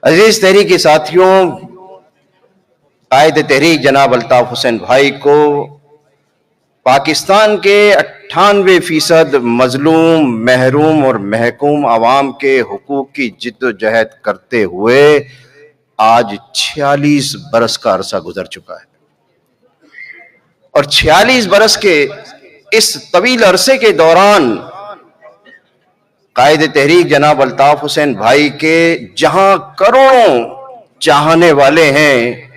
عزیز تحریکی ساتھیوں، قائد تحریک جناب الطاف حسین بھائی کو پاکستان کے 98% مظلوم، محروم اور محکوم عوام کے حقوق کی جد و جہد کرتے ہوئے آج 46 برس کا عرصہ گزر چکا ہے، اور 46 برس کے اس طویل عرصے کے دوران قائد تحریک جناب الطاف حسین بھائی کے جہاں کروڑوں چاہنے والے ہیں،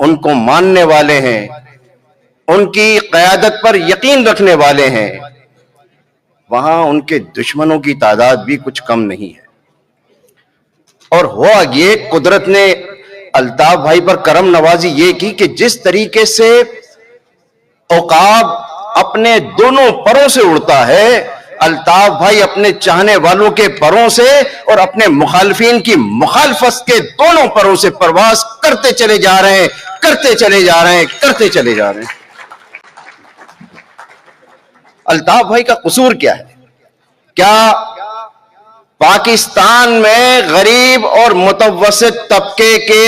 ان کو ماننے والے ہیں، ان کی قیادت پر یقین رکھنے والے ہیں، وہاں ان کے دشمنوں کی تعداد بھی کچھ کم نہیں ہے۔ اور ہوا یہ، قدرت نے الطاف بھائی پر کرم نوازی یہ کی کہ جس طریقے سے عقاب اپنے دونوں پروں سے اڑتا ہے، الطاف بھائی اپنے چاہنے والوں کے پروں سے اور اپنے مخالفین کی مخالفت کے دونوں پروں سے پرواز کرتے چلے جا رہے ہیں، کرتے چلے جا رہے ہیں، کرتے چلے جا رہے ہیں۔ الطاف بھائی کا قصور کیا ہے؟ کیا پاکستان میں غریب اور متوسط طبقے کے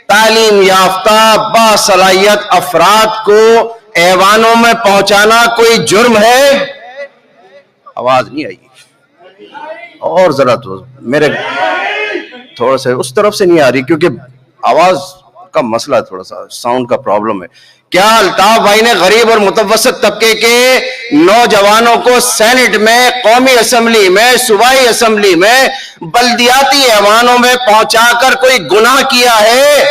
تعلیم یافتہ باصلاحیت افراد کو ایوانوں میں پہنچانا کوئی جرم ہے؟ آواز نہیں آئی، اور ذرا تو میرے تھوڑا سا اس طرف سے نہیں آ رہی، کیونکہ آواز کا مسئلہ تھوڑا سا ساؤنڈ کا پرابلم ہے۔ کیا الطاف بھائی نے غریب اور متوسط طبقے کے نوجوانوں کو سینٹ میں، قومی اسمبلی میں، صوبائی اسمبلی میں، بلدیاتی ایوانوں میں پہنچا کر کوئی گناہ کیا ہے؟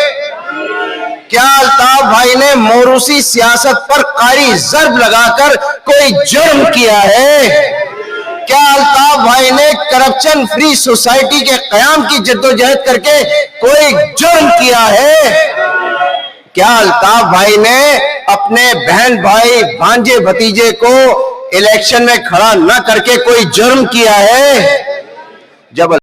کیا الطاف بھائی نے موروثی سیاست پر قاری ضرب لگا کر کوئی جرم کیا ہے؟ کیا الطاف بھائی نے کرپشن فری سوسائٹی کے قیام کی جدوجہد کر کے کوئی جرم کیا ہے؟ کیا الطاف بھائی نے اپنے بہن بھائی، بھانجے بھتیجے کو الیکشن میں کھڑا نہ کر کے کوئی جرم کیا ہے؟ جب